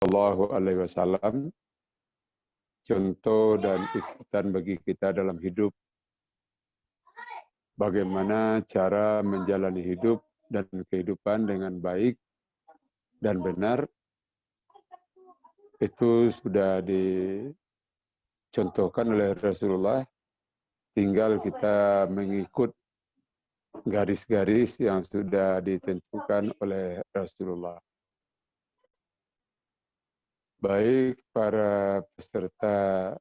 Shallallahu Alaihi Wasallam, contoh dan ikutan bagi kita dalam hidup. Bagaimana cara menjalani hidup dan kehidupan dengan baik dan benar, itu sudah dicontohkan oleh Rasulullah. Tinggal kita mengikut garis-garis yang sudah ditentukan oleh Rasulullah. Baik para peserta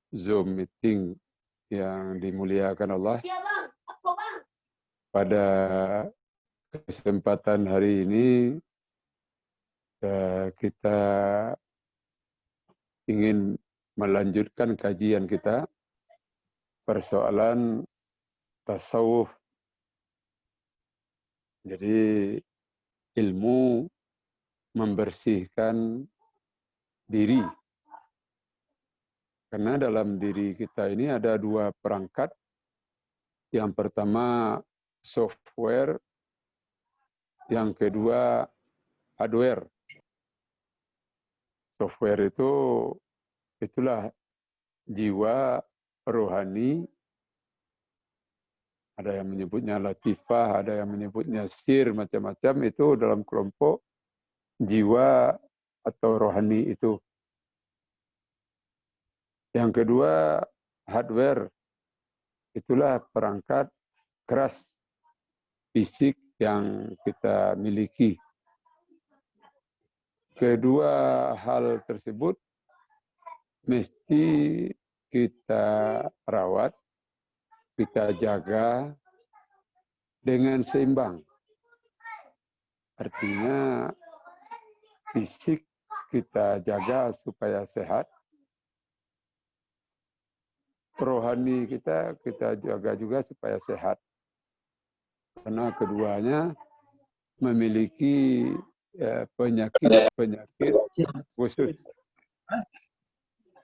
Zoom meeting yang dimuliakan Allah, pada kesempatan hari ini kita ingin melanjutkan kajian kita persoalan tasawuf. Jadi ilmu membersihkan diri. Karena dalam diri kita ini ada dua perangkat. Yang pertama software, yang kedua hardware. Software itulah jiwa rohani. Ada yang menyebutnya latifah, ada yang menyebutnya sir, macam-macam. Itu dalam kelompok jiwa atau rohani itu. Yang kedua hardware. Itulah perangkat keras fisik yang kita miliki. Kedua hal tersebut mesti kita rawat, kita jaga dengan seimbang. Artinya fisik kita jaga supaya sehat. Rohani kita jaga juga supaya sehat. Karena keduanya memiliki penyakit-penyakit khusus.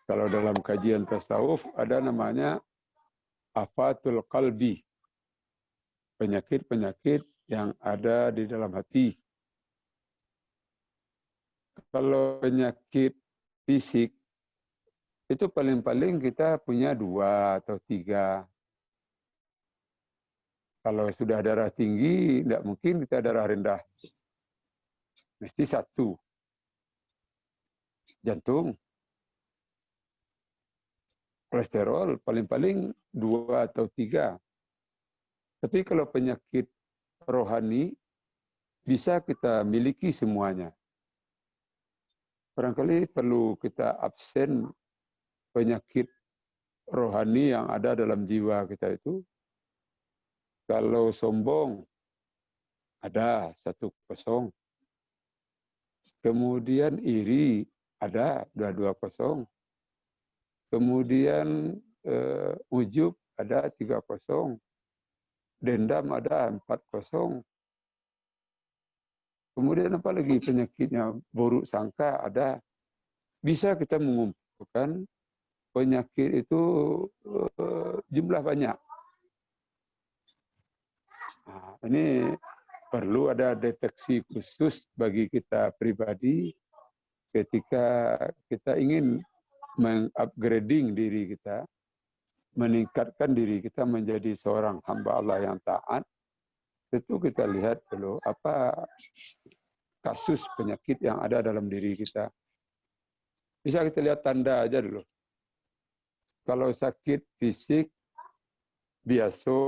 Kalau dalam kajian tasawuf ada namanya afatul qalbi. Penyakit-penyakit yang ada di dalam hati. Kalau penyakit fisik, itu paling-paling kita punya 2 atau 3. Kalau sudah darah tinggi, tidak mungkin kita darah rendah. Mesti 1. Jantung. Kolesterol paling-paling 2 atau 3. Tapi kalau penyakit rohani, bisa kita miliki semuanya. Barangkali perlu kita absen penyakit rohani yang ada dalam jiwa kita itu. Kalau sombong, ada 1-0. Kemudian iri, ada 2-0. Kemudian ujub, ada 3-0. Dendam, ada 4-0. Kemudian apa lagi penyakitnya? Buruk sangka, ada. Bisa kita mengumpulkan penyakit itu jumlah banyak. Nah, ini perlu ada deteksi khusus bagi kita pribadi ketika kita ingin mengupgrading diri kita, meningkatkan diri kita menjadi seorang hamba Allah yang taat. Tentu kita lihat dulu apa kasus penyakit yang ada dalam diri kita. Bisa kita lihat tanda aja dulu. Kalau sakit fisik, biasa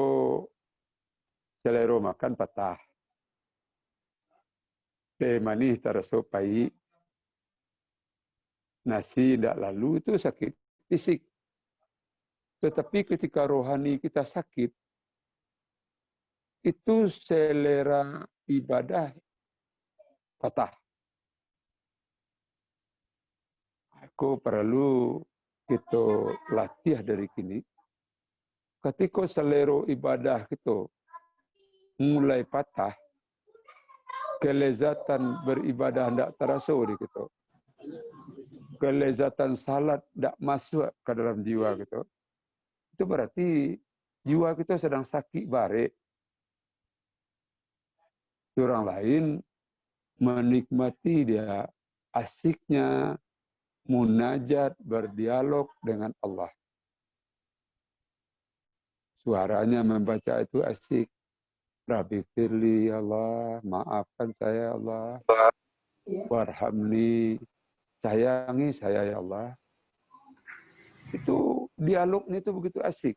selera makan patah. Teh manis terasa pahit. Nasi tidak lalu, itu sakit fisik. Tetapi ketika rohani kita sakit, itu selera ibadah patah. Aku perlu kita latih dari kini. Ketika selera ibadah kita mulai patah, kelezatan beribadah tidak terasa di kita. Kelezatan salat tidak masuk ke dalam jiwa kita. Itu berarti jiwa kita sedang sakit barik. Orang lain menikmati dia asiknya munajat, berdialog dengan Allah. Suaranya membaca itu asik. Rabbi firli ya Allah, maafkan saya ya Allah. Warhamni, sayangi saya ya Allah. Itu dialognya itu begitu asik.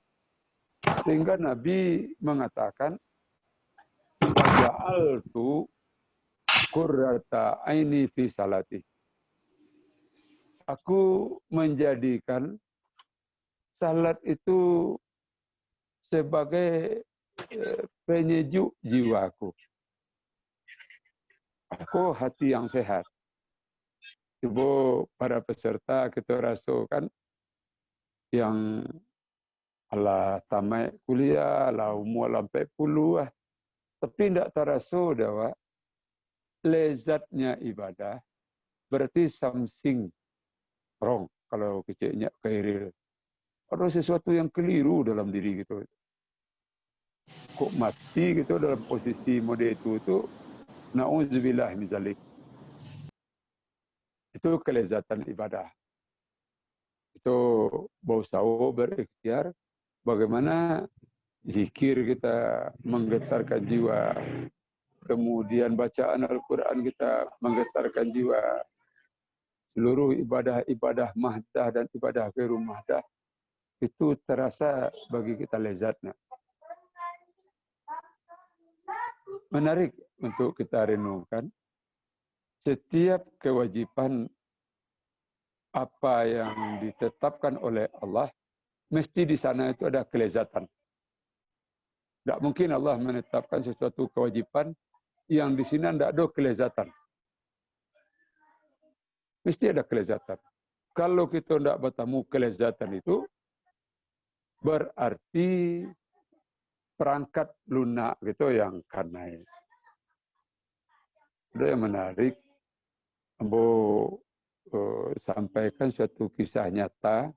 Sehingga Nabi mengatakan, waja'altu qurrata aini fi salati. Aku menjadikan salat itu sebagai penyejuk jiwaku. Aku hati yang sehat. Coba para peserta kita rasakan yang ala tamat kuliah, ala umur sampai puluh, tapi tidak terasa bahwa lezatnya ibadah berarti something wrong kalau kecilnya keliru. Ada sesuatu yang keliru dalam diri gitu. Kok mati gitu dalam posisi mode itu na'udzubillah min zalik. Itu kelezatan ibadah. Itu berusaha berikhtiar bagaimana zikir kita menggetarkan jiwa. Kemudian bacaan Al-Quran kita menggetarkan jiwa. Seluruh ibadah-ibadah mahdah dan ibadah ghairu mahdah itu terasa bagi kita lezatnya. Menarik untuk kita renungkan. Setiap kewajiban apa yang ditetapkan oleh Allah, mesti di sana itu ada kelezatan. Tidak mungkin Allah menetapkan sesuatu kewajiban yang di sini tidak ada kelezatan. Mesti ada kelezatan. Kalau kita tidak bertemu kelezatan itu, berarti perangkat lunak gitu yang kanai. Itu yang menarik. Ambo sampaikan suatu kisah nyata.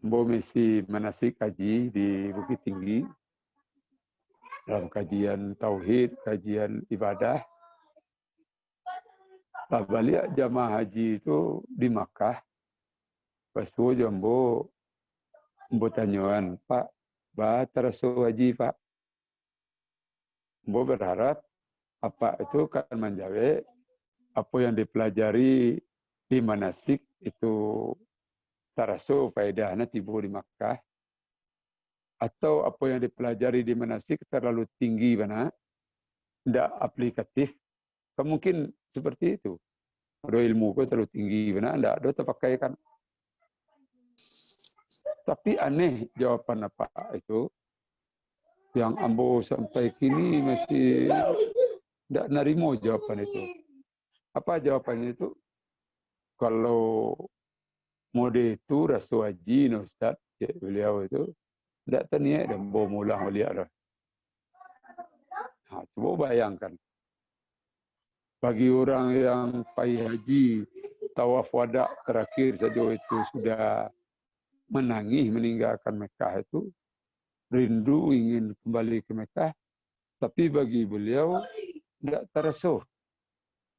Ambo misi manasik haji di Bukit Tinggi. Dalam kajian tauhid, kajian ibadah. Balik jamaah haji itu di Makkah. Pas itu Ambo tanyaan, Pak, terasa haji Pak. Ambo berharap apa itu akan menjawab apa yang dipelajari di manasik itu terasa faedahnya tiba di Makkah, atau apa yang dipelajari di manasik terlalu tinggi mana tidak aplikatif. Mungkin seperti itu. Ada ilmu ku terlalu tinggi mana tidak ada terpakaikan. Tapi aneh jawaban apa itu yang Ambo sampai kini masih tidak nerimo jawaban itu. Apa jawabannya itu? Kalau mode itu rasa haji, Ustaz, beliau itu tidak terniat dan bawa mulang beliau dah. Coba bayangkan. Bagi orang yang pergi haji, tawaf wada terakhir saja itu sudah menangis meninggalkan Mekah itu, rindu ingin kembali ke Mekah, tapi bagi beliau tidak terasa.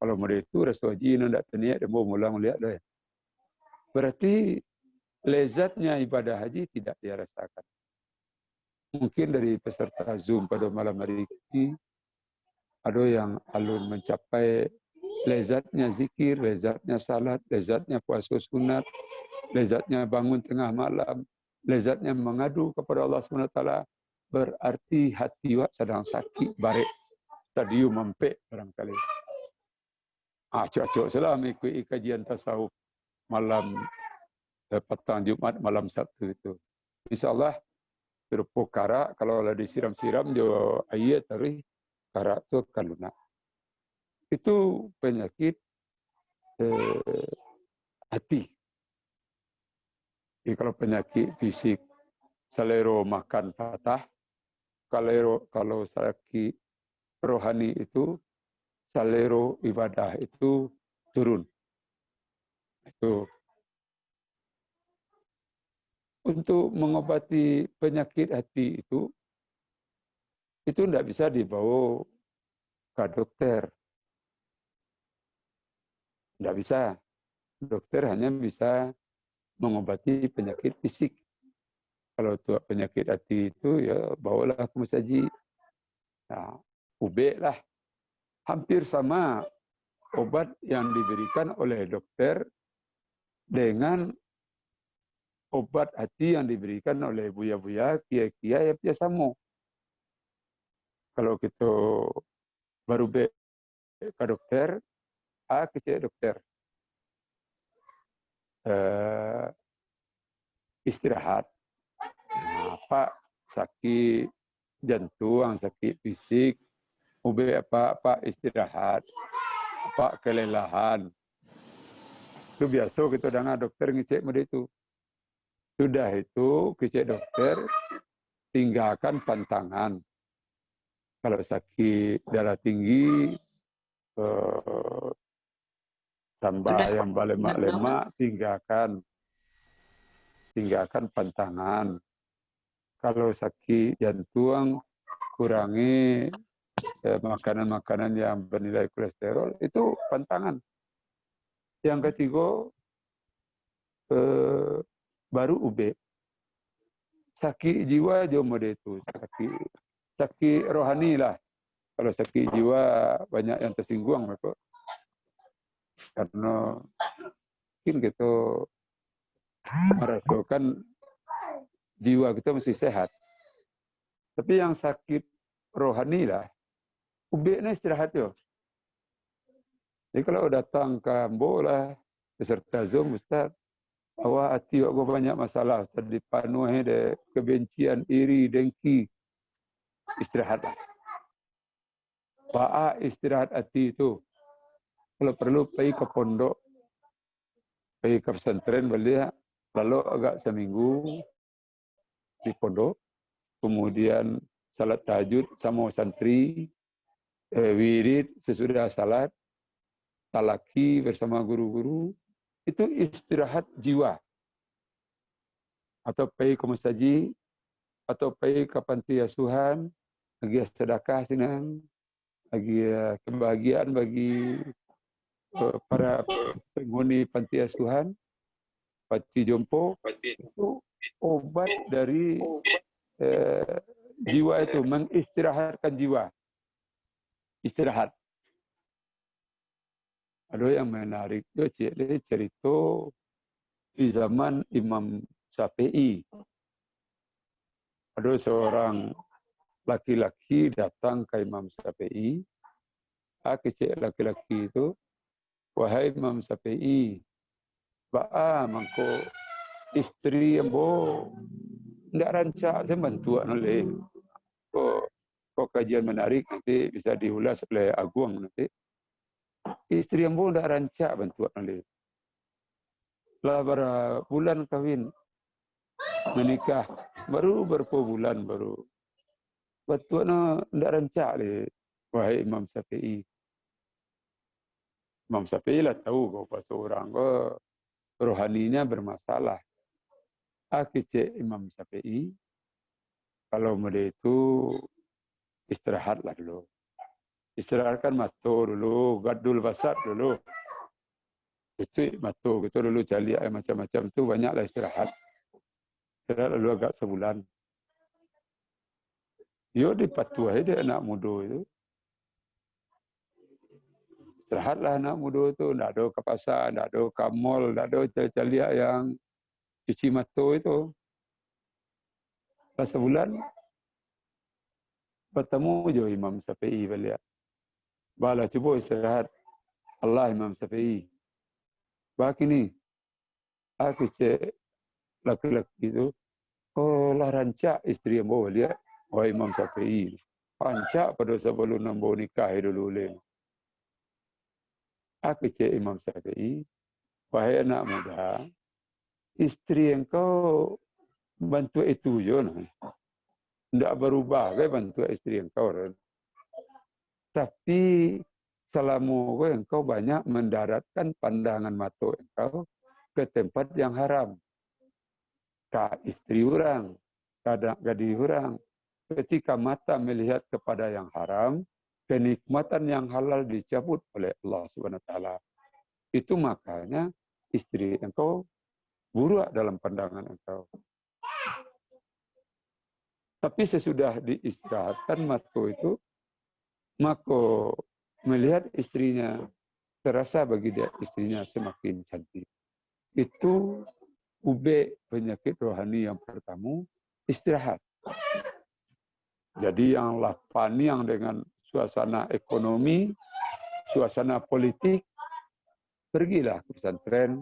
Kalau mode itu rasa haji, tidak terniat dan bawa mulang beliau dah. Berarti lezatnya ibadah haji tidak dia rasakan. Mungkin dari peserta Zoom pada malam hari ini, ada yang alun mencapai lezatnya zikir, lezatnya salat, lezatnya puasa sunat, lezatnya bangun tengah malam, lezatnya mengadu kepada Allah SWT. Berarti hati wak sedang sakit, barik, stadium mempek barangkali. Cok-cok salah mengikuti kajian tasawuf malam petang Jumat, malam Sabtu itu. InsyaAllah, berupa karak, kalau ada disiram-siram, dia ayat tadi, karak itu akan lunak. Itu penyakit hati. Jadi kalau penyakit fisik, selera makan patah, kalau sakit rohani itu, selera ibadah itu turun. Itu untuk mengobati penyakit hati itu tidak bisa dibawa ke dokter. Tidak bisa. Dokter hanya bisa mengobati penyakit fisik. Kalau untuk penyakit hati itu, ya bawalah ke musaji. Nah, ubek lah. Hampir sama obat yang diberikan oleh dokter dengan obat hati yang diberikan oleh buya-buya, kia-kia, ya biasa sama. Kalau kita baru ke dokter, ke dokter. Istirahat. Nah, Pak sakit jantung, sakit fisik, apa istirahat, apa kelelahan. Itu biasa kita dengan dokter ngecek mode itu. Sudah itu ngecek dokter, tinggalkan pantangan. Kalau sakit darah tinggi, tambah yang lemak-lemak, tinggalkan pantangan. Kalau sakit jantung, kurangi makanan-makanan yang bernilai kolesterol, itu pantangan. Yang ketiga, baru UB. Sakit jiwa juga mode itu. Sakit rohani lah. Kalau sakit jiwa banyak yang tersinggung. Karena mungkin kita merasakan jiwa kita mesti sehat. Tapi yang sakit rohani lah, UB-nya istirahat yo. Jadi kalau datang ke Ambo lah, peserta Zoom, Ustaz, awak hati aku banyak masalah. Tadi penuh de kebencian, iri, dengki. Istirahatlah. Pak istirahat hati itu. Kalau perlu pergi ke pondok, pergi ke pesantren beliau, lalu agak seminggu di pondok, kemudian salat tahajud sama santri, wirid sesudah salat, talaki bersama guru-guru, itu istirahat jiwa. Atau pergi ke masjid, atau pergi ke panti asuhan, lagi sedekah senang, lagi kebahagiaan bagi para penghuni panti asuhan, panti jompo, itu obat dari jiwa itu, mengistirahatkan jiwa. Istirahat. Ada yang menarik itu cerita di zaman Imam Syafi'i. Ada seorang laki-laki datang ke Imam Syafi'i. Kecil laki-laki itu, wahai Imam Syafi'i, mangko istri ambo ndak rancak saya bantu oleh kok kajian menarik nanti bisa diulas oleh Agung nanti. Istri ambo ndak rancak bantu oleh. Lah berapa bulan kawin menikah, baru berapa bulan baru bantuan ndak rancak le, wahai Imam Syafi'i. Imam Syafi'i lah tahu bahwa seorang rohaninya bermasalah. Kecek Imam Syafi'i, kalau mulai itu istirahatlah dulu. Istirahatkan mata dulu, gadul basar dulu. Itu mata kita dulu cari macam-macam tu banyaklah istirahat. Istirahat lalu agak sebulan. Dia dipatuhi dia anak muda itu. Istirahatlah anak muda itu, tidak ada ke pasar, tidak ada ke mall, tidak ada cari yang cuci mata itu. Pas sebulan, bertemu je Imam Syafi'i balik. Bala cuba istirahat. Allah Imam Syafi'i. Bagi ni, aku cek laki-laki itu, oh lah rancak isteri yang bawa dia, wah Imam Syafi'i. Rancak pada sebelum nampak nikah dulu le. Aku cek Imam Syafi'i, wahai anak muda, isteri yang kau bantu itu je. Tidak berubah ke bantu isteri yang kau. Tapi selama engkau banyak mendaratkan pandangan mata engkau ke tempat yang haram. Ke istri orang, ke gadis orang. Ketika mata melihat kepada yang haram, kenikmatan yang halal dicabut oleh Allah Subhanahu Wa Taala. Itu makanya istri engkau buruk dalam pandangan engkau. Tapi sesudah diistirahatkan Mako itu, Mako melihat istrinya, terasa bagi dia istrinya semakin cantik. Itu ube penyakit rohani yang pertama, istirahat. Jadi yang lapani yang dengan suasana ekonomi, suasana politik, pergilah ke pesantren,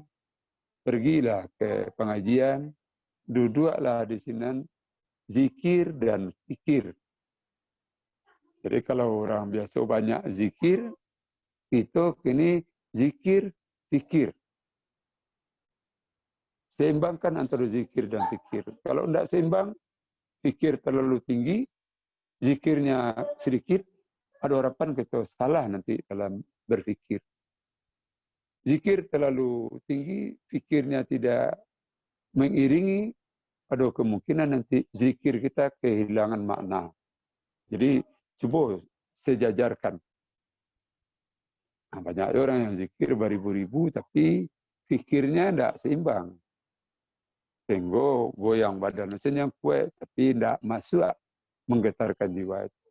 pergilah ke pengajian, duduklah di sini, zikir dan fikir. Jadi kalau orang biasa banyak zikir, itu kini zikir, fikir. Seimbangkan antara zikir dan fikir. Kalau tidak seimbang, fikir terlalu tinggi, zikirnya sedikit, ada harapan kita salah nanti dalam berfikir. Zikir terlalu tinggi, fikirnya tidak mengiringi, ada kemungkinan nanti zikir kita kehilangan makna. Jadi coba sejajarkan. Nah, banyak orang yang zikir beribu-ribu, tapi fikirnya tidak seimbang. Tengok goyang badan yang kuat, tapi tidak masuk menggetarkan jiwa itu.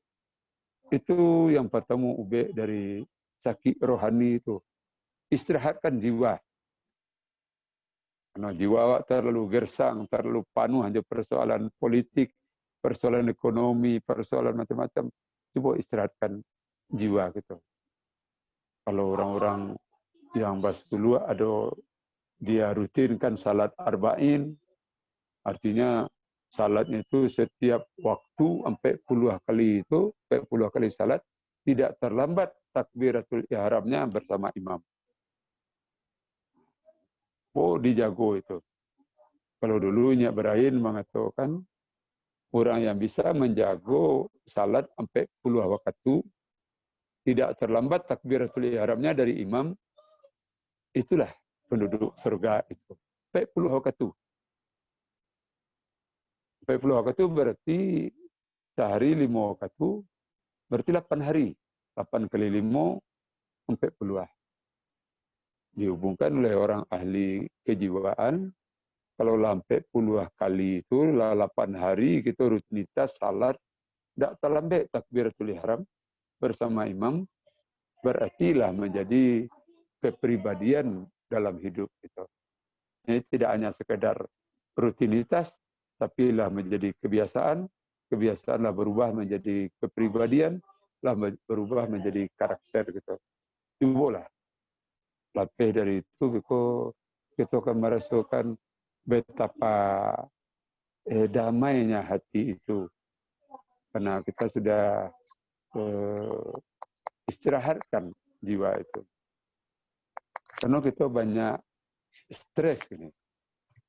Itu yang pertama ube dari sakit rohani itu. Istirahatkan jiwa. Karena jiwa awak terlalu gersang, terlalu penuh hanya persoalan politik, persoalan ekonomi, persoalan macam-macam. Coba istirahatkan jiwa gitu. Kalau orang-orang yang basulu ada dia rutinkan salat arba'in, artinya salatnya itu setiap waktu sampai puluh kali itu, sampai puluh kali salat, tidak terlambat takbiratul ihramnya bersama imam. Oh, dijago itu. Kalau dulunya Ibrahim mengatakan orang yang bisa menjago salat sampai puluh waktu, tidak terlambat takbiratul ihramnya dari imam, itulah penduduk surga itu. Sampai puluh waktu. Sampai puluh waktu berarti sehari 5 waktu, berarti 8 hari. 8 kali 5 sampai puluh. Dihubungkan oleh orang ahli kejiwaan, kalau sampai puluh kali itu, 8 hari kita rutinitas salat, tidak terlambat takbiratul ihram bersama imam, berarti lah menjadi kepribadian dalam hidup itu. Ini tidak hanya sekedar rutinitas, tapi lah menjadi kebiasaan, kebiasaanlah berubah menjadi kepribadian, lah berubah menjadi karakter gitu. Cobalah latih dari itu, kita akan merasakan betapa damainya hati itu. Karena kita sudah istirahatkan jiwa itu. Karena kita banyak stres ini.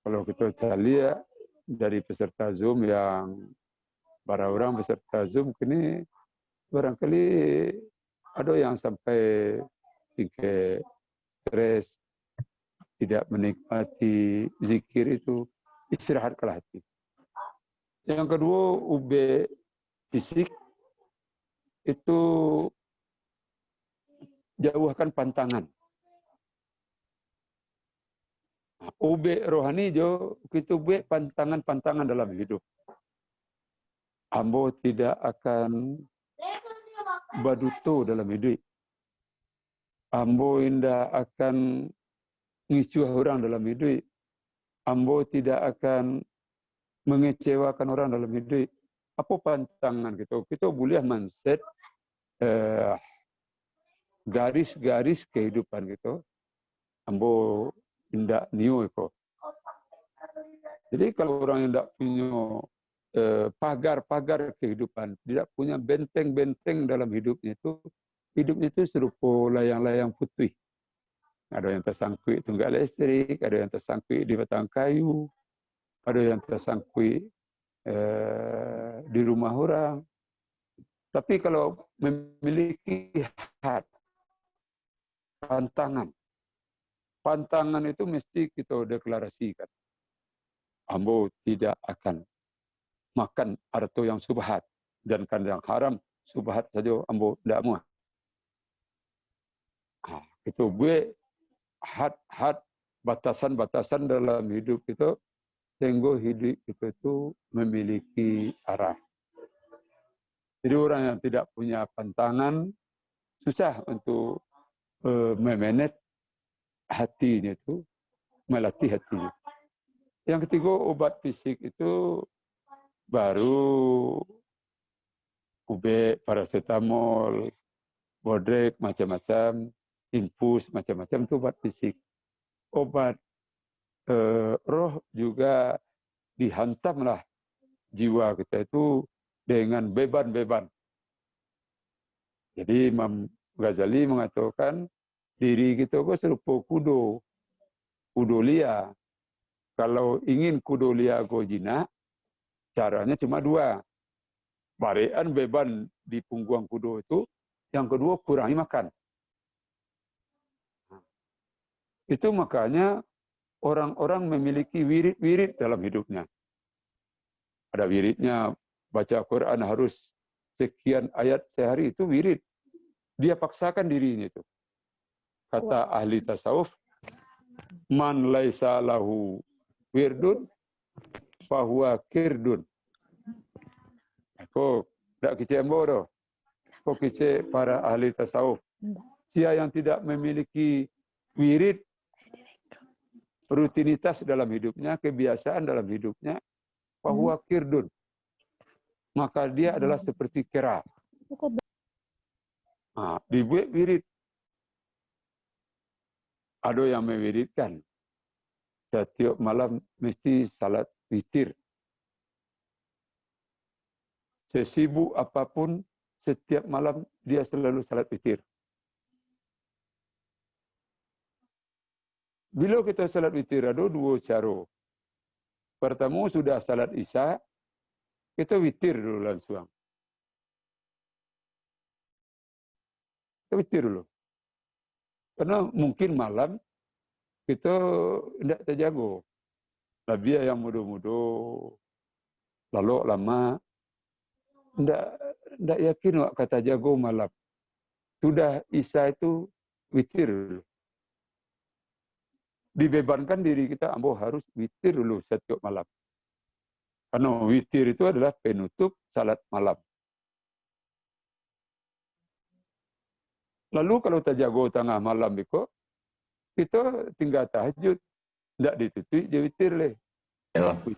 Kalau kita lihat dari peserta Zoom yang para orang peserta Zoom ini barangkali ada yang sampai tingkat stres, tidak menikmati zikir itu, istirahatkanlah hati. Yang kedua, UB fisik itu jauhkan pantangan. UB rohani jo kita buat pantangan-pantangan dalam hidup. Ambo tidak akan baduto dalam hidup. Ambo tidak akan ngicuh orang dalam hidup. Ambo tidak akan mengecewakan orang dalam hidup. Apa pantangan kita? Kita boleh men-set garis-garis kehidupan kita. Ambo tidak niu itu. Jadi kalau orang yang tidak punya pagar-pagar kehidupan, tidak punya benteng-benteng dalam hidupnya itu serupa layang-layang putih. Ada yang tersangkut tunggal listrik, ada yang tersangkut di batang kayu, ada yang tersangkut di rumah orang. Tapi kalau memiliki pantangan itu mesti kita deklarasikan. Ambo tidak akan makan harta yang subhat dan yang haram subhat saja ambo tidak mau. Itu gue had-had, batasan-batasan dalam hidup itu, sehingga hidup itu memiliki arah. Jadi orang yang tidak punya pantangan, susah untuk memanage hatinya itu, melatih hatinya. Yang ketiga, obat fisik itu baru ube, paracetamol, bodrek, macam-macam, infus, macam-macam itu obat fisik. Obat roh juga dihantamlah jiwa kita itu dengan beban-beban. Jadi Imam Ghazali mengatakan diri kita itu serupa kudo lia. Kalau ingin kudo lia go jinak, caranya cuma dua. Barian beban di punggung kudo itu, yang kedua kurangi makan. Itu makanya orang-orang memiliki wirid-wirid dalam hidupnya. Ada wiridnya, baca Quran harus sekian ayat sehari, itu wirid. Dia paksakan dirinya itu. Kata ahli tasawuf, man laisa lahu wirdun fahuwa kirdun. Kok tak kicik embo. Kok kicik para ahli tasawuf. Siapa yang tidak memiliki wirid, rutinitas dalam hidupnya, kebiasaan dalam hidupnya, fahuwa kirdun. Maka dia adalah seperti kera. Nah, dibuat wirid. Ada yang mewiridkan. Setiap malam mesti salat witir. Sesibuk apapun, setiap malam dia selalu salat witir. Bila kita salat witir, ada dua cara. Pertama, sudah salat isya, kita witir dulu langsung. Kita witir dulu. Karena mungkin malam kita tidak terjaga. Lebih yang muda-muda, lalu lama, tidak yakin wak kata jago malam. Sudah isya itu witir dulu. Dibebankan diri kita, ambo harus witir dulu setiap malam. Karena witir itu adalah penutup salat malam. Lalu kalau terjaga tengah malam itu, kita tinggal tahajud. Tidak ditutup, dia witir leh. Satu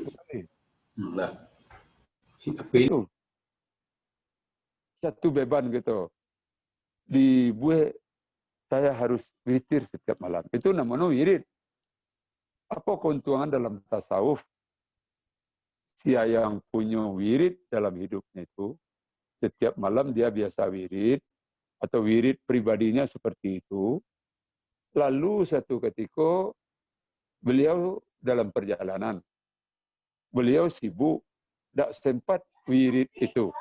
kali. Itu. Satu beban gitu. Dibuat saya harus witir setiap malam. Itu namanya wirid. Apa keuntungan dalam tasawuf? Siapa yang punya wirid dalam hidupnya itu, setiap malam dia biasa wirid, atau wirid pribadinya seperti itu. Lalu satu ketika beliau dalam perjalanan. Beliau sibuk, tidak sempat wirid itu.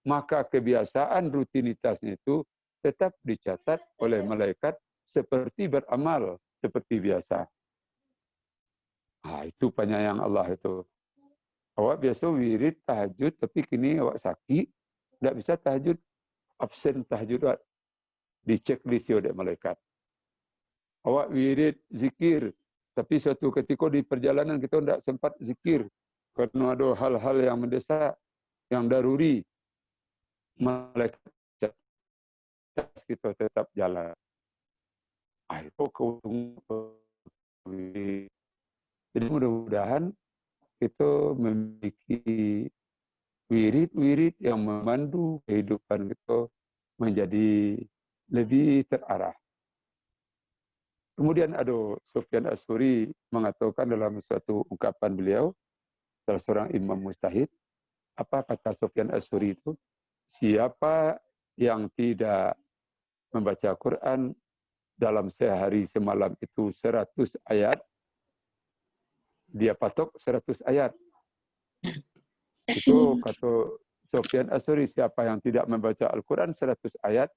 Maka kebiasaan rutinitasnya itu tetap dicatat oleh malaikat seperti beramal seperti biasa. Itu penyayang Allah itu. Awak biasa wirid tahajud, tapi kini awak sakit, tidak bisa tahajud, absen tahajud, dicek list oleh malaikat. Awak wirid zikir, tapi suatu ketika di perjalanan kita tidak sempat zikir karena ada hal-hal yang mendesak, yang daruri. Malaikat kita tetap jalan. Itu keuntungan. Jadi mudah-mudahan kita memiliki wirid-wirid yang memandu kehidupan kita menjadi lebih terarah. Kemudian ada Sufyan As-Tsuri mengatakan dalam suatu ungkapan beliau, salah seorang imam mujtahid, apa kata Sufyan As-Tsuri itu? Siapa yang tidak membaca Quran dalam sehari semalam itu 100 ayat, dia patok 100 ayat. Itu kata Sufyan As-Tsuri, siapa yang tidak membaca Al-Quran 100 ayat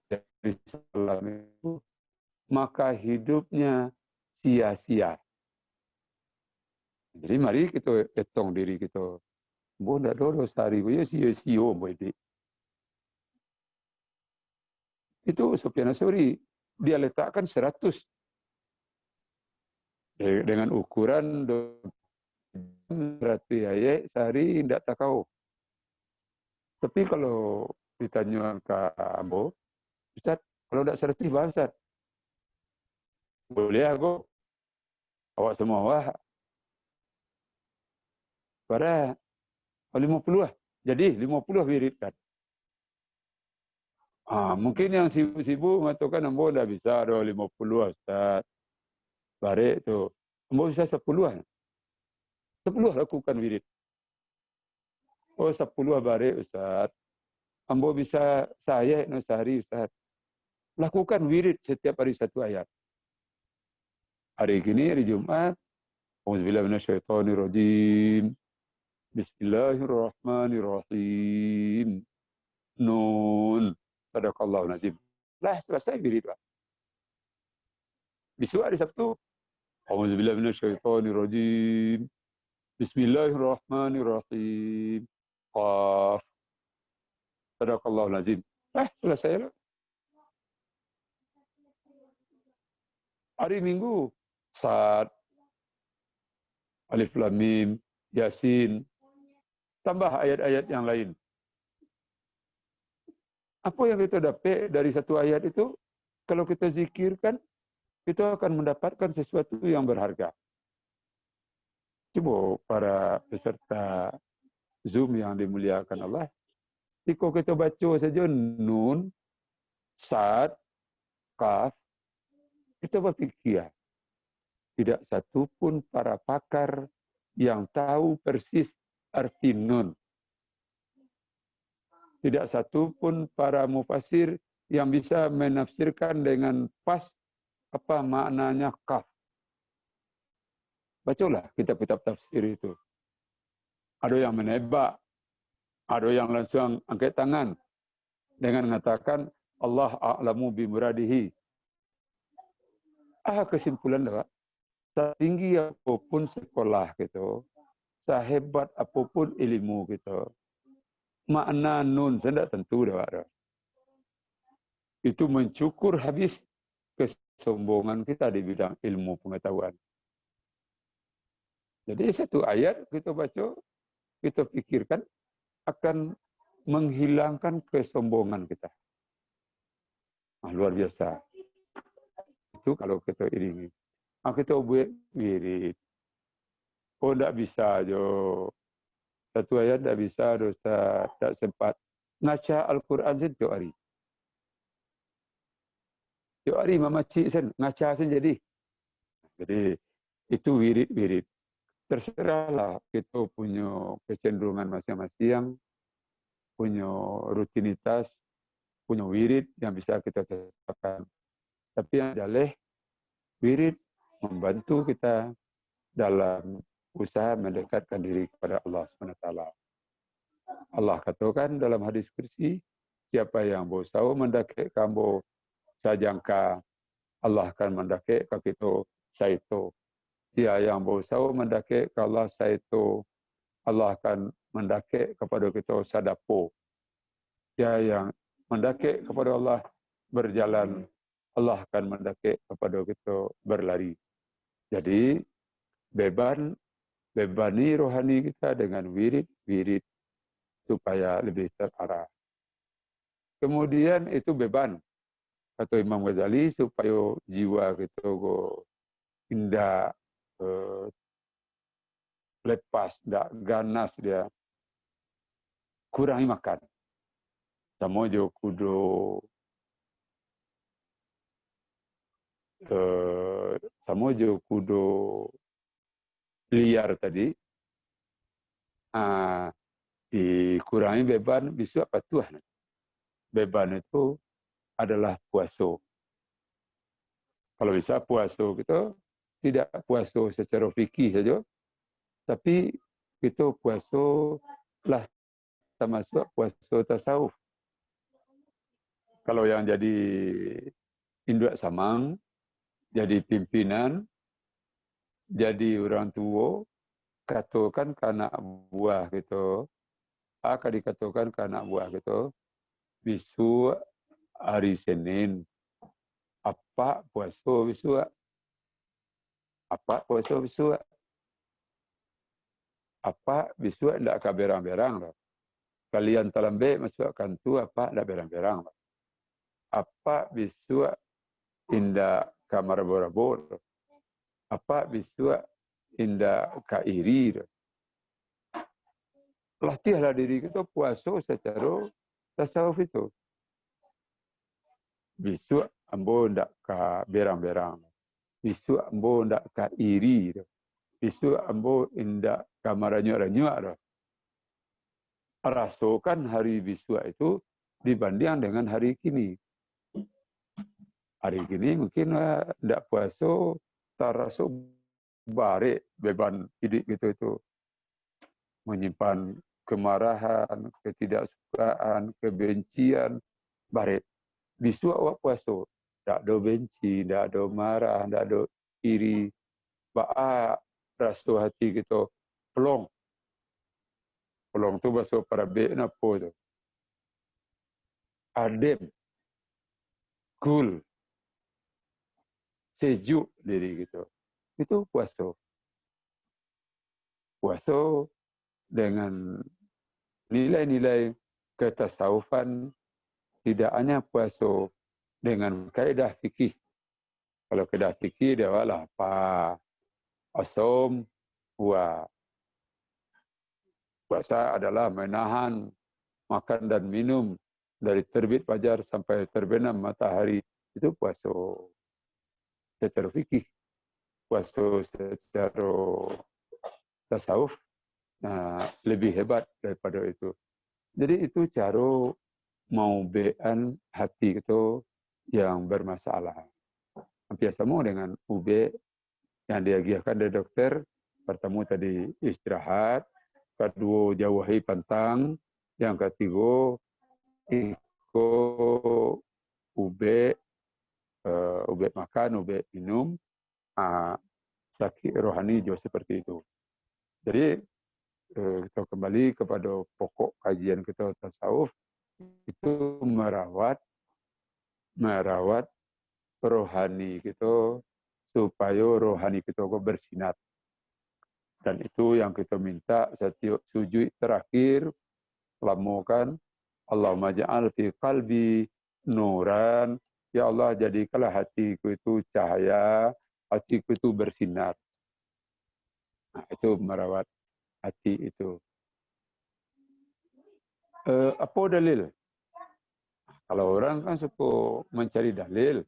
dari semalam itu, maka hidupnya sia-sia. Jadi mari kita hitung diri kita. Bo ndak dolo sehari ya sia-sia mbok. Itu Sufyan As-Tsuri dia letakkan 100 dengan ukuran 100 ayat sehari tidak tahu. Tapi kalau ditanya ke Ambo, Ustaz, kalau tidak 100 bahasa, boleh aku awak semua wah pada 50 lah. Jadi 50 wirid kan. Mungkin yang sibuk-sibuk mengatakan Ambo dah bisa ada 50 Ustaz. Barik tu. Ambo bisa 10 lah. 10 lakukan wirid. Oh 10 barik Ustaz. Ambo bisa saya no sehari Ustaz. Lakukan wirid setiap hari 1 ayat. Hari ini hari Jumat. Auzubillahi minasyaitonirrajim. Bismillahirrahmanirrahim. Nun. Sadaqallahu nazim. Lah selesai wirid lah. Besok hari Sabtu. Auzubillahi minasyaitonirrajim. Bismillahirrahmanirrahim. Qaf. Sadaqallahu nazim. Selesai lah. Hari Minggu. Sad. Alif Lam Mim. Yasin. Tambah ayat-ayat yang lain. Apa yang kita dapat dari satu ayat itu? Kalau kita zikirkan, kita akan mendapatkan sesuatu yang berharga. Coba para peserta Zoom yang dimuliakan Allah. Jika kita baca saja Nun, Sad, Qaf, kita berfikir. Tidak satu pun para pakar yang tahu persis arti Nun. Tidak satu pun para mufassir yang bisa menafsirkan dengan pas apa maknanya Qaf. Bacalah kitab-kitab tafsir itu. Ada yang menebak, ada yang langsung angkat tangan dengan mengatakan Allah a'lamu bimuradihi. Kesimpulan dah, setinggi apapun sekolah gitu, sehebat apapun ilmu gitu, makna Nun tidak tentu dah. Itu mencukur habis kesombongan kita di bidang ilmu pengetahuan. Jadi satu ayat kita baca, kita pikirkan akan menghilangkan kesombongan kita. Luar biasa. Itu kalau kita iringi. Kita buat wirid. Oh, tak bisa jo. Satu ayat tak bisa, dosa tak sempat. Ngaca Al-Quran setiap hari. Setiap hari mama cik sen, ngaca sen jadi. Jadi itu wirid-wirid. Terserahlah kita punya kecenderungan masing-masing, punya rutinitas, punya wirid yang bisa kita tetapkan. Tapi yang jelas, wirid membantu kita dalam usaha mendekatkan diri kepada Allah SWT. Allah katakan dalam hadis kursi, siapa yang berusaha mendekatkan kamu sajangka, Allah akan mendekatkan kita saito. Dia yang berusaha mendekatkan Allah saito, Allah akan mendekatkan kepada kita sadapo. Dia yang mendekatkan kepada Allah berjalan, Allah akan mendekatkan kepada kita berlari. Jadi bebani rohani kita dengan wirid supaya lebih terarah. Kemudian itu beban kata Imam Ghazali supaya jiwa kita indah lepas, tak ganas dia. Kurangi makan. Sama je kudo liar tadi. Dikurangi beban, bisa apa tuhan. Beban itu adalah puasa. Kalau bisa puasa kita tidak puasa secara fikih saja, tapi kita puasa lah termasuk puasa tasawuf. Kalau yang jadi induk samang, jadi pimpinan, jadi orang tua, katakan ke anak buah gitu, akan dikatakan ke anak buah gitu, besok hari Senin, Apa puasa bisua? Apa puasa bisua? Apa bisua ndak ka berang-berang lah. Kalian talambe masukkan tu apa ndak berang-berang lah. Apa bisua inda kamar borabor. Apa bisua inda ka iri. Latihlah diri kita puasa secara tasawuf itu. Bisu ambo ndak ka berang-berang. Bisu ambo ndak ka iri. Bisu ambo indak ka maranyu-ranyu. Rasakan hari bisu itu dibanding dengan hari kini. Hari kini mungkin ndak puasa terasa bare beban hidup gitu itu. Menyimpan kemarahan, ketidaksukaan, kebencian, bare. Bisu awak puasa, tak ada benci, tak ada marah, tak ada iri. Ba'a rasa hati kita pelong. Pelong tu bahasa Arabic apa tu? Adem, cool, sejuk diri kita. Itu puasa. Puasa dengan nilai-nilai ketasawufan, tidak hanya puasa dengan kaedah fikih. Kalau kaedah fikih dia adalah apa? Asom wa puasa adalah menahan makan dan minum dari terbit fajar sampai terbenam matahari. Itu puasa secara fikih. Puasa secara tasawuf lebih hebat daripada itu. Jadi itu cara mau bean hati kita yang bermasalah. Hampir sama dengan UB yang diagiahkan dari dokter. Pertama tadi istirahat, kedua jauhi pantang, yang ketiga ikut UB, UB makan, UB minum, sakit rohani juga seperti itu. Jadi kita kembali kepada pokok kajian kita tasawuf, itu merawat rohani kita supaya rohani kita bersinar. Dan itu yang kita minta setiap sujud terakhir, lamukan Allahumma ja'al fi qalbi nuran. Ya Allah, jadikanlah hatiku itu cahaya, hatiku itu bersinar. Nah, itu merawat hati itu. Apa dalil? Kalau orang kan suka mencari dalil.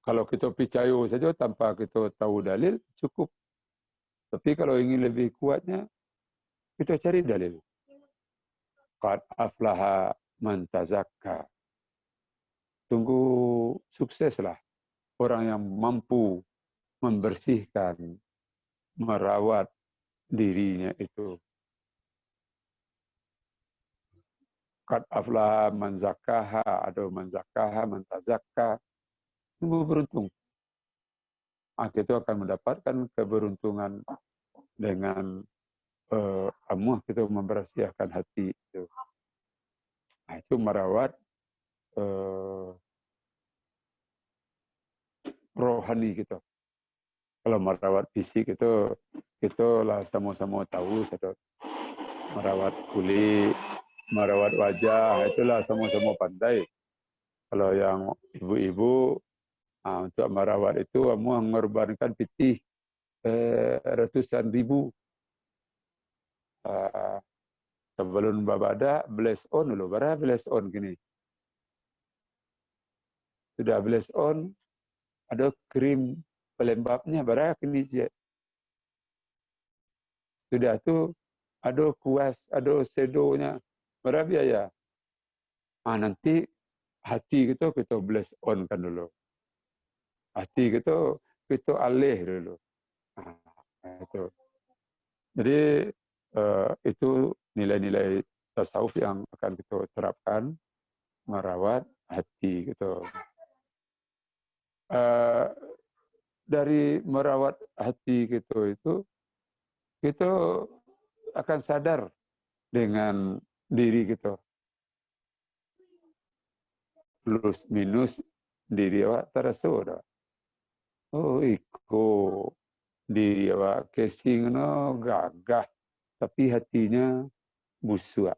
Kalau kita percaya saja tanpa kita tahu dalil, cukup. Tapi kalau ingin lebih kuatnya, kita cari dalil. Qad aflaha man tazakka. Tunggu sukseslah orang yang mampu membersihkan, merawat dirinya itu. Qad aflaha man zakkaha atau man zakkaha man tazakka. Tunggu beruntung. Kita akan mendapatkan keberuntungan dengan amuh kita membersihkan hati itu. Nah, itu merawat rohani kita. Kalau merawat fisik itu kita lah sama-sama tahu, merawat kulit, merawat wajah, itulah sama-sama pandai. Kalau yang ibu-ibu untuk merawat itu mengorbankan pitih ratusan ribu. Sebelum babada bless on dulu, berapa bless on gini. Sudah bless on, ada krim pelembabnya, berapa kini sih. Sudah tu ada kuas, ada sedonya, berapa biaya. Nanti hati kita bless on kan dulu. Hati kita alih dulu. Itu. Jadi itu nilai-nilai tasawuf yang akan kita terapkan, merawat hati gitu. Dari merawat hati kita itu, kita akan sadar dengan diri kita. Plus minus diri awak terasa dah. Oh, iko diri awak casing no gagah, tapi hatinya busuk.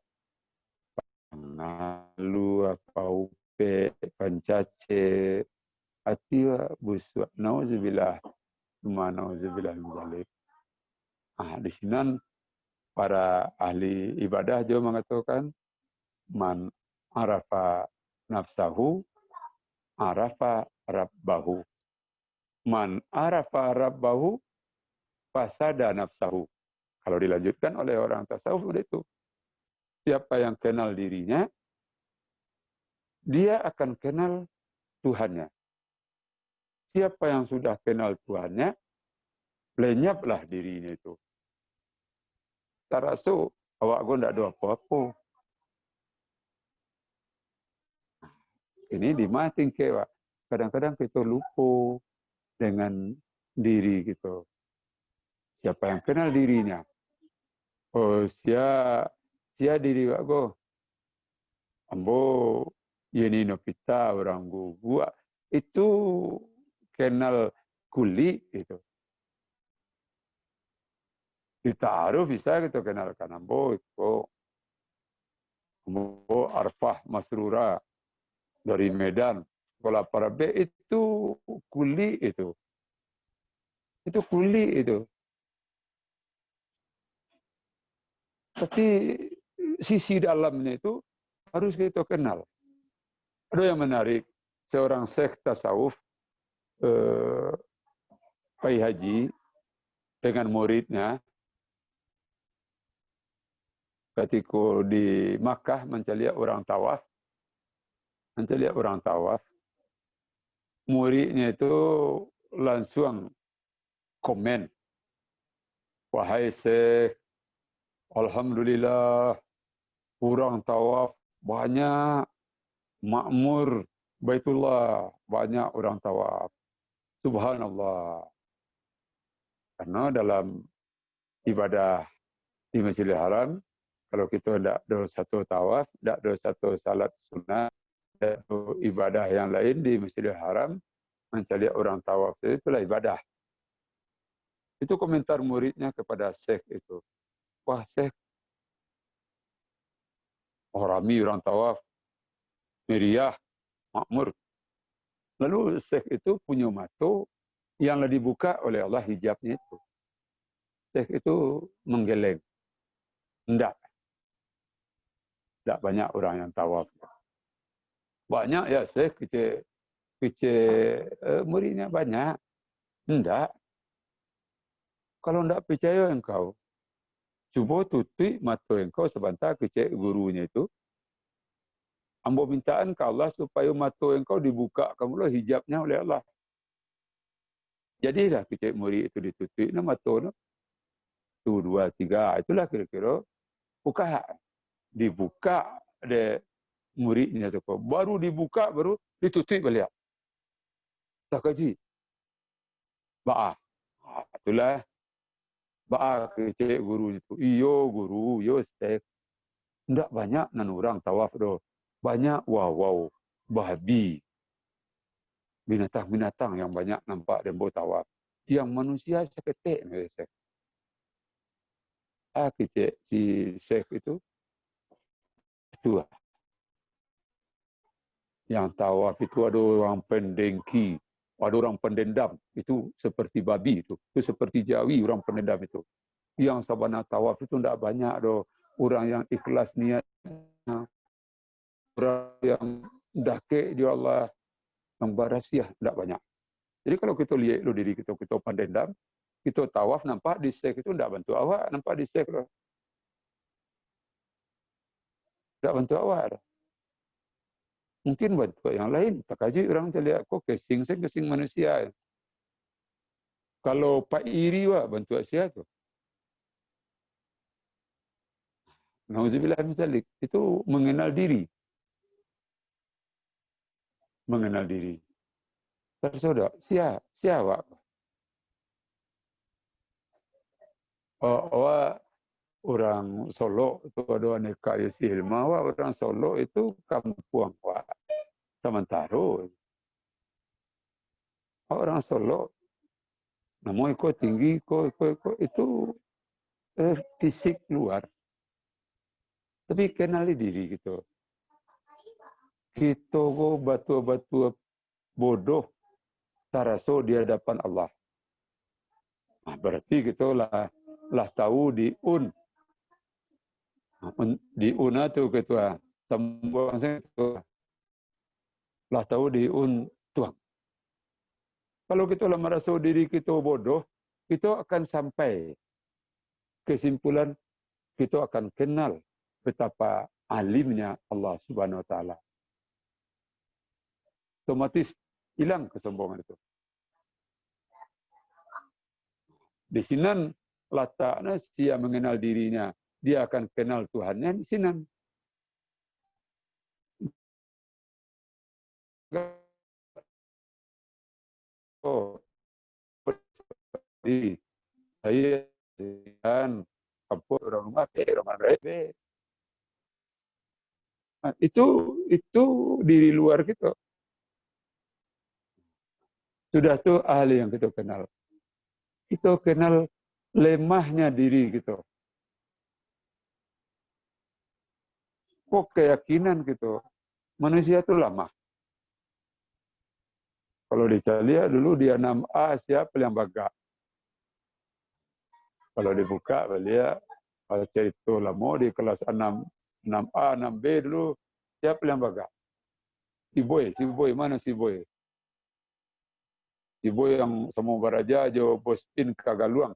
Lalu apa upe pancace hati awak busuk. Nauzubillah, nauzubillah min zalik. Di sini para ahli ibadah juga mengatakan man arafa nafsahu arafa rabbahu. Man arafa rabbahu fasada nafsahu. Kalau dilanjutkan oleh orang tasawuf itu, siapa yang kenal dirinya, dia akan kenal Tuhannya. Siapa yang sudah kenal Tuhannya, lenyaplah dirinya itu. Tarasu, awak gue tidak ada apa-apa. Ini dimating kewa. Kadang-kadang kita lupa dengan diri gitu. Siapa yang kenal dirinya? Oh, sia diri wak go. Ambo ini no kita orang gua itu kenal kuli itu. Ditaruh bisa kita kenalkan ambo Arfah Masrura dari Medan. Sekolah para B itu kuli itu. Itu kuli itu. Tapi sisi dalamnya itu harus kita kenal. Ada yang menarik, seorang syekh tasawuf, Pak Haji, dengan muridnya, ketika di Makkah mencari orang tawaf, muridnya itu langsung komen, wahai syekh, alhamdulillah, orang tawaf banyak, makmur Baitullah, banyak orang tawaf. Subhanallah. Karena dalam ibadah di Masjidil Haram, kalau kita tidak ada satu tawaf, tidak ada satu salat sunnah, tidak ada ibadah yang lain di Masjidil Haram, mencari orang tawaf, itulah ibadah. Itu komentar muridnya kepada syekh itu. Wah syekh, rami orang tawaf, meriah, makmur. Lalu syekh itu punya mata yang dibuka oleh Allah hijabnya itu. Syekh itu menggeleng. Tidak banyak orang yang tawaf. Banyak ya syekh, muridnya banyak. Tidak. Kalau tidak percaya engkau, cuba tutup mata engkau sebentar kecek gurunya itu. Ambo mintaan ke Allah supaya mata engkau dibuka kamulah hijabnya oleh Allah. Jadilah kecek murid itu ditutup na mata. 1, 2, 3. Itulah kira-kira buka. Dibuka de muridnya tu. Baru dibuka, baru ditutup balik. Tak kaji. Ba'ah. Itulah. Ba'ah kecek guru itu. Iyo guru, iyo stek. Tidak banyak nan orang tawaf do. Banyak wow, babi. Binatang-binatang yang banyak nampak dan buat tawaf. Yang manusia seketik. Kecek si Syekh itu. Itulah. Yang tawaf itu ada orang pendengki. Ada orang pendendam. Itu seperti babi itu. Itu seperti Jawi orang pendendam itu. Yang sabana tawaf itu tidak banyak ada orang yang ikhlas niatnya. Orang yang dakik di Allah, yang barasiah, tidak banyak. Jadi kalau kita lihat diri kita pandendam, kita tawaf nampak di syekh itu tidak bantu awak, nampak di syekh tidak bantu awak. Mungkin bantu yang lain. Tak kaji orang lihat kok casing manusia. Kalau Pak Iri bantu siapa tu? Nauzubillah min zalik. Itu mengenal diri. Mengenal diri. Tersodak, siapa? Awak orang Solo itu ada aneka ilmu. Awak orang Solo itu kampung awak. Sementara Orang Solo, namun kok tinggi, kok itu fisik luar. Tapi kenali diri gitu. Kita kok batu-batu bodoh, taraso di hadapan Allah. Nah, berarti kita lah tahu di una tu ketua sembuang itu lah tahu di tuang. Kalau kita lah merasa diri kita bodoh, kita akan sampai kesimpulan kita akan kenal betapa alimnya Allah Subhanahu Wa Taala. Otomatis hilang kesombongan itu. Di sini letaknya dia mengenal dirinya, dia akan kenal Tuhannya di sini. Oh, di saya dan kampung orang rumah orang rebe. Itu diri luar kita. Sudah tuh ahli yang kita kenal. Kita kenal lemahnya diri kita. Kok keyakinan gitu. Manusia itu lemah. Kalau di Italia dulu dia 6A siapa yang baga. Kalau dibuka dia cerita lama di kelas 6A, 6B dulu siapa yang baga. Si Boy mana si Boy? Si Boy yang semua baraja jo bos pin kagaluang.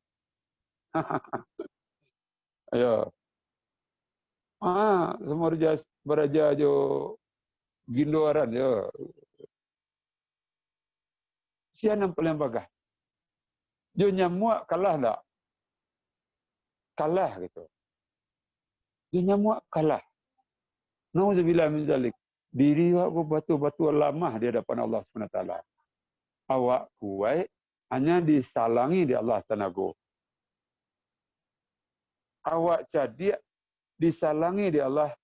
Ayo. Semua baraja jo gindoaran ya. Siapa yang paling baga? Jo nyamuk kalah tak? Kalah gitu. Jo nyamuk kalah. Nauzubillah min zalik. Diri aku batu-batu lamah di hadapan Allah SWT. Awak kuat hanya disalangi di Allah Tanago. Awak jadi disalangi di Allah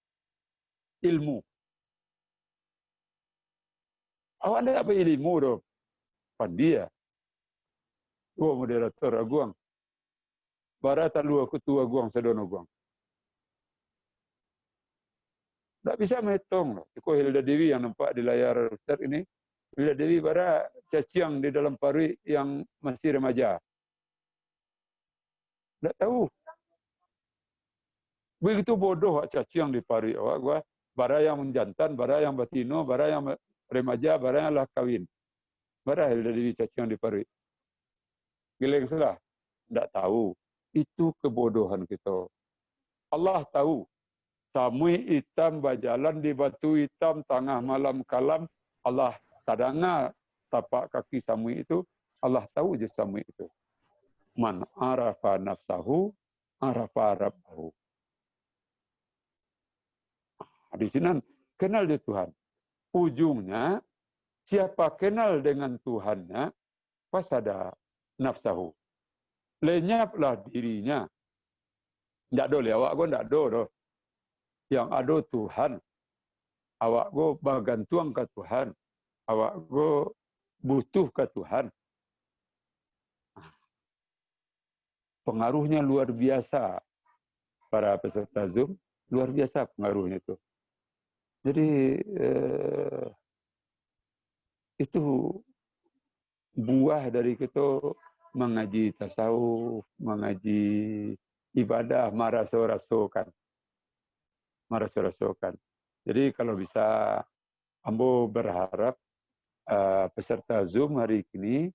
ilmu. Awak ada apa ilmu tu? Pandia. Gua moderator aguang. Barata lu aku tua guang sedono guang. Tak bisa menghitung. Iko Hilda Dewi yang nampak di layar Ustaz ini. Hilda Dewi bara caciang di dalam parui yang masih remaja. Tak tahu. Begitu bodoh caciang di parui awak gua. Bara yang menjantan, bara yang batino, bara yang remaja, bara yang lah kawin. Bara Hilda Dewi caciang di parui. Geleng salah. Tak tahu. Itu kebodohan kita. Allah tahu. Samui hitam berjalan di batu hitam tengah malam kalam. Allah tadanga tapak kaki samui itu. Allah tahu je samui itu. Man arafa nafsahu, arafa rabbahu. Di sini kenal dia Tuhan. Ujungnya, siapa kenal dengan Tuhannya, pas ada nafsahu. Lenyaplah dirinya. Tak ada awak pun tak ada. Yang ada Tuhan. Awak go bergantung ke Tuhan. Awak go butuh ke Tuhan. Pengaruhnya luar biasa. Para peserta Zoom, luar biasa pengaruhnya itu. Jadi, itu buah dari kita mengaji tasawuf, mengaji ibadah, maraso-rasokan. Maraso-rasokan. Jadi kalau bisa, ambo berharap peserta Zoom hari ini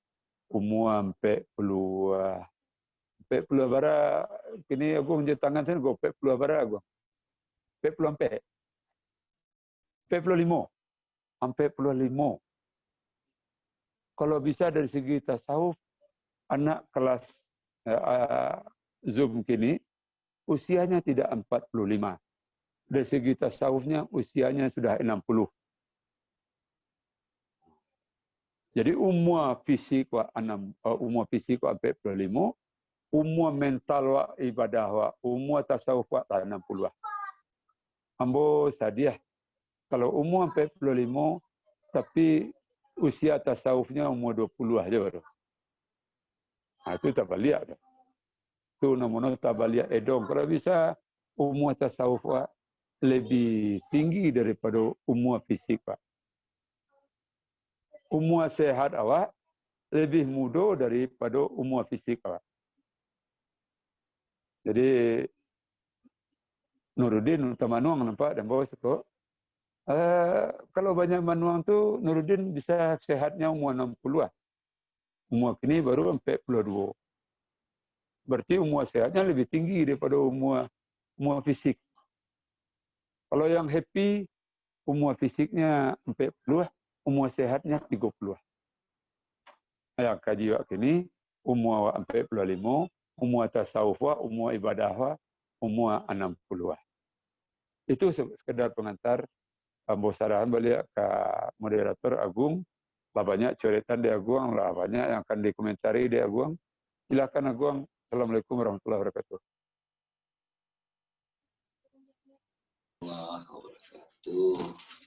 umur sampai puluh bara kini aku menjadi tangan saya go 40 bara aku 40 45 sampai 45. Kalau bisa dari segi tasawuf anak kelas Zoom kini usianya tidak 45. Dari segi tasawufnya usianya sudah 60. Jadi umur fisik umur fisik 45, umur mental wa ibadah wa umur tasawuf wa 60. Ambo sadiah kalau umur 45 tapi usia tasawufnya umur 20 aja baru. Nah, itu tabaliak. Itu namanya tabaliak edong. Kalau bisa umur tasawuf Pak, lebih tinggi daripada umur fisik Pak. Umur sehat awak lebih muda daripada umur fisik Pak. Jadi Nuruddin Utamanuang nampak dan bawa sekok. Kalau banyak manuang tu Nuruddin bisa sehatnya umur 60-an. Umur kini baru 42. Berarti umur sehatnya lebih tinggi daripada umur fisik. Kalau yang happy, umur fisiknya 40, umur sehatnya 30. Yang kaji wak kini, umur 45, umur tasawuf, umur ibadah, umur 60. Itu sekedar pengantar pembosarahan balik ke moderator Agung. Lah banyak coretan di Agung, lah banyak yang akan dikomentari di Agung. Silakan Agung. Assalamualaikum warahmatullahi wabarakatuh.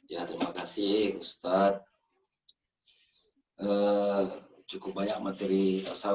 Ya, terima kasih Ustadz. Cukup banyak materi tasawuf